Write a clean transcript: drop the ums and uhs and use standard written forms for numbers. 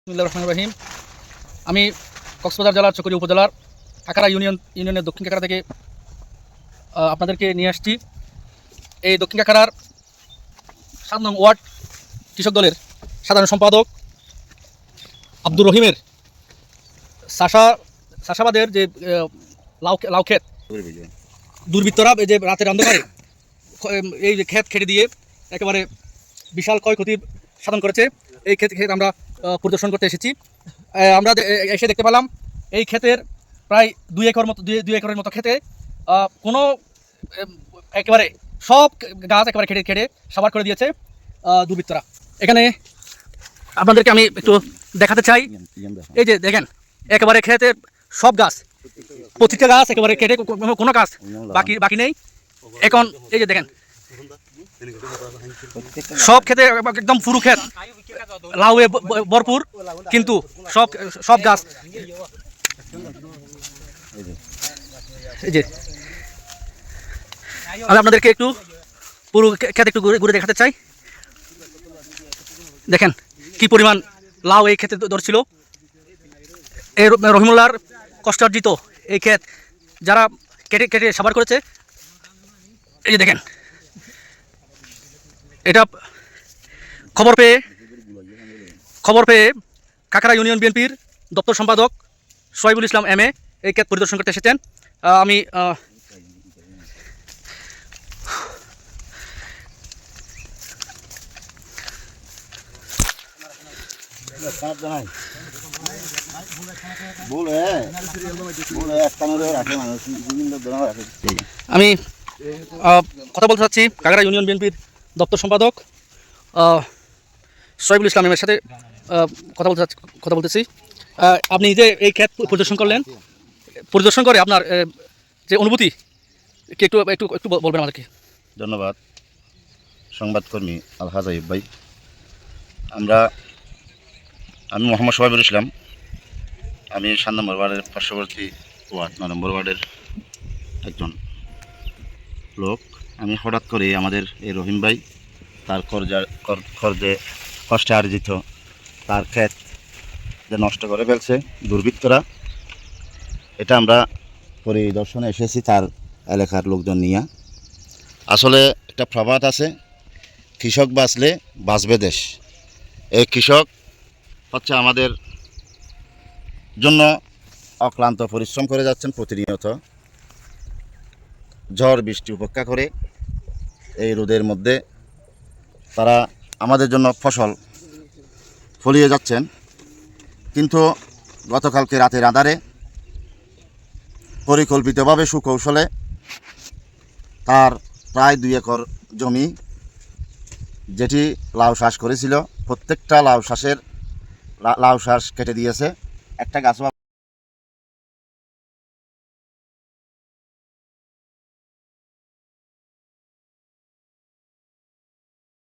বিসমিল্লাহির রহমানির রহিম। আমি কক্সবাজার জেলার চকরি উপজেলার কাকারা ইউনিয়নের দক্ষিণ কাকারা থেকে আপনাদেরকে নিয়ে আসছি। এই দক্ষিণ কাকারার 7 নং ওয়ার্ড কৃষক দলের সাধারণ সম্পাদক আব্দুর রহিমের চাষাবাদের যে লাউ ক্ষেত দুর্বৃত্তরা এই যে রাতের অন্ধকারে এই যে ক্ষেত খেটে দিয়ে একেবারে বিশাল ক্ষয়ক্ষতি সাধন করেছে। এই ক্ষেত আমরা পরিদর্শন করতে এসেছি। আমরা এসে দেখতে পেলাম এই ক্ষেতের প্রায় 2 একরের মতো ক্ষেতে কোনো একেবারে সব গাছ একেবারে খেটে সাবার করে দিয়েছে দুর্বৃত্তরা। এখানে আপনাদেরকে আমি একটু দেখাতে চাই। এই যে দেখেন একেবারে ক্ষেতের সব গাছ, প্রতিটা গাছ একেবারে কেটে কোনো গাছ বাকি নেই। এখন এই যে দেখেন সব ক্ষেতে একদম পুরো ক্ষেত লাউয়ে ভরপুর, কিন্তু সব গাছ এই যে আমি আপনাদেরকে একটু পুরো ক্ষেত একটু ঘুরে দেখাতে চাই। দেখেন কি পরিমাণ লাউ এই ক্ষেতে ধরছিল। এই রহিমুল্লাহর কষ্টার্জিত এই ক্ষেত যারা কেটে সাবার করেছে। এই যে দেখেন এটা খবর পেয়ে কাকারা ইউনিয়ন বিএনপির দপ্তর সম্পাদক সোহাইবুল ইসলাম এম এ এই ক্ষেত পরিদর্শন করতে এসেছেন। আমি কথা বলতে চাচ্ছি কাকারা ইউনিয়ন বিএনপির দপ্তর সম্পাদক সোহাইবুল ইসলাম এর সাথে কথা বলতেছি। আপনি যে এই ক্ষেত পরিদর্শন করে আপনার যে অনুভূতি কি একটু একটু একটু বলবেন আমাদেরকে? ধন্যবাদ সংবাদকর্মী আলহাজ আইব ভাই। আমি মোহাম্মদ সোহাইবুল ইসলাম। আমি 7 নম্বর ওয়ার্ডের পার্শ্ববর্তী ওয়ার্ড 9 নম্বর ওয়ার্ডের একজন লোক। আমি হঠাৎ করে আমাদের এই রহিম ভাই তার কষ্টে আর্জিত তার ক্ষেত যে নষ্ট করে ফেলছে দুর্বৃত্তরা, এটা আমরা পরিদর্শনে এসেছি তার এলাকার লোকজন নিয়ে। আসলে একটা প্রবাদ আছে, কৃষক বাঁচলে বাঁচবে দেশ। এই কৃষক হচ্ছে আমাদের জন্য অক্লান্ত পরিশ্রম করে যাচ্ছেন প্রতিনিয়ত, ঝড় বৃষ্টি উপেক্ষা করে এই রোদের মধ্যে তারা আমাদের জন্য ফসল ফলিয়ে যাচ্ছেন। কিন্তু গতকালকে রাতের আঁধারে পরিকল্পিতভাবে সুকৌশলে তার প্রায় 2 একর জমি যেটি লাউ চাষ করেছিল, প্রত্যেকটা লাউ চাষ কেটে দিয়েছে। একটা গাছ